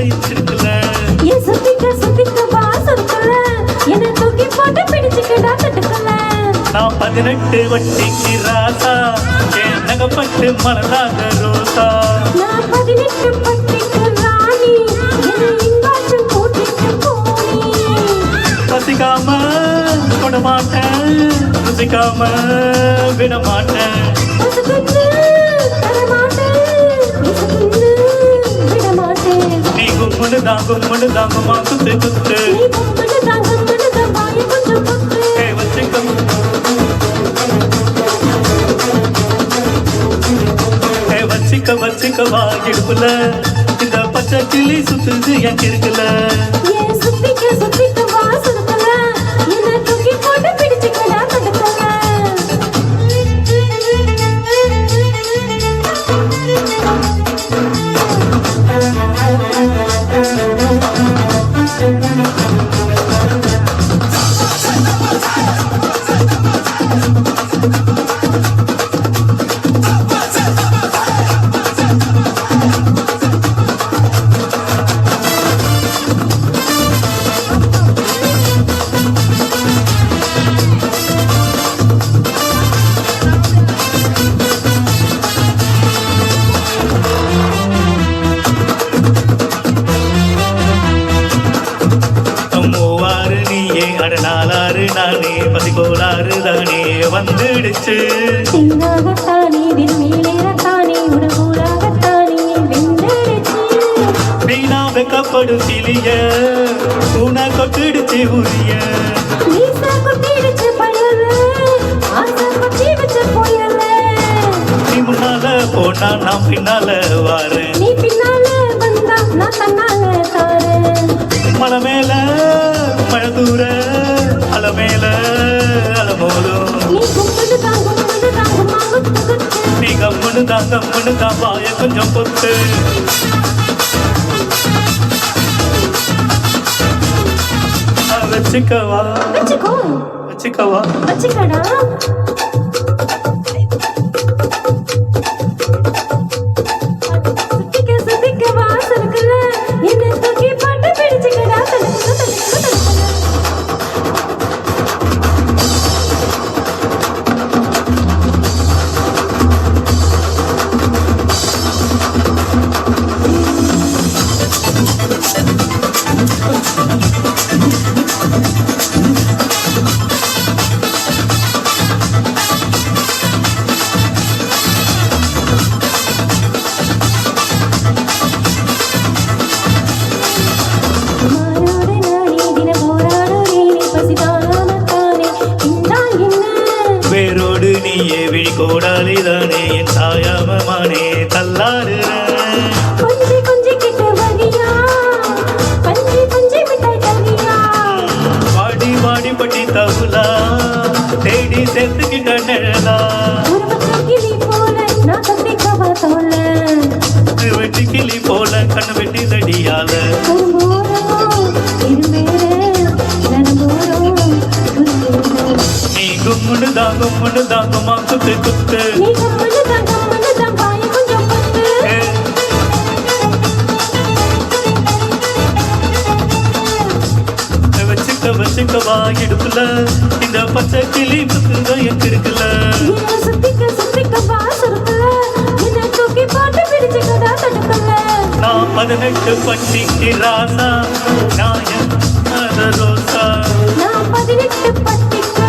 இருக்குல்ல ஏன் சுத்திக்க வாசல்குள்ள என்ன தூக்கி போட்டு பிடிச்சுக்கடா தட்டுக்கல நான் 18 வட்டிக்கு ராசா என் நகப்பட்டு மலராக ரோசா நான் 18 பட்டிக்கு ராணி என்ன இங்காச்சும் கூட்டிட்டு போனி பசிக்காம கொட மாட்டேன் ருசிக்காம விட மாட்டேன் பசுக்குன்னு தர மாட்டேன் பசுக்குன்னு விட மாட்டேன் நீ கும்முன்னு தாங்குமா குத்து குத்து நீ பொம்முன்னு தான் வாய கொஞ்சம் குத்து வச்சிக்க வாயிடுப்புல இந்த பச்சை கிளி சுத்துது என் இருக்குல்ல ஏன் சுத்திக்க வாசல்குள்ள என்ன தூக்கி போட்டு பிடிச்சுக்கடா தட்டுக்கல மூவாறு நீயே அடநாளாறு நானே பசிகோளாறு தானே வந்துடுச்சு சின்னாகத்தானே விண்மீளேறத்தானே உடம்பூராகத்தானே வெந்தடிச்சு வீணா வெக்கப்படும் கிளிய பூனா கொட்டிடுச்சு உரிய நீசா கொட்டிடுச்சு பயல ஆசை கொட்டி வச்ச போயல நீ முன்னால போனா நான் பின்னால வாரேன் நீ பின்னால வந்தா நான் தன்னால தாரேன் மலை மேல மழை தூர அலை மேல அலமோலும் நீ கும்பிட்டு தாங்குமா குத்து குத்து நீ கம்முன்னு தான் வாய கொஞ்சம் பொத்து வச்சுக்கவா வச்சுக்கோ வச்சுக்கவா வச்சுக்கடா சுத்திக்க வாசலுக்குள்ள என்ன தூக்கி போட்டு பிடிச்சுக்கடா தடுக்கல மாறாட நானே தின போராடோ நீ பசிதானாமத்தானே இந்தா என்ன வேரோடு நீயே விழிகோடாலிதானே என் தாயாமமானே தள்ளாடுற கொஞ்சி கிட்ட வரியா கொஞ்சி மிட்டாய் தரியா வாடி பட்டி தவுலா தேடி சேர்த்துக்கிட்ட நிழலா ஒரு பச்சை கிளி போல நான் கத்திக்கவா தோல வெட்டி கிளி போல கண்ணு வெட்டி தடியால நீ கும்முன்னு தாங்குமா குத்து குத்து ஏ, வச்சுக்க வாயிடுப்புல இந்த பச்சை கிளி புத்துங்க என் இருக்குல்ல நான் 18 பட்டிக்கு ராசா நான் ரோசா நான் 18 பட்டிக்கு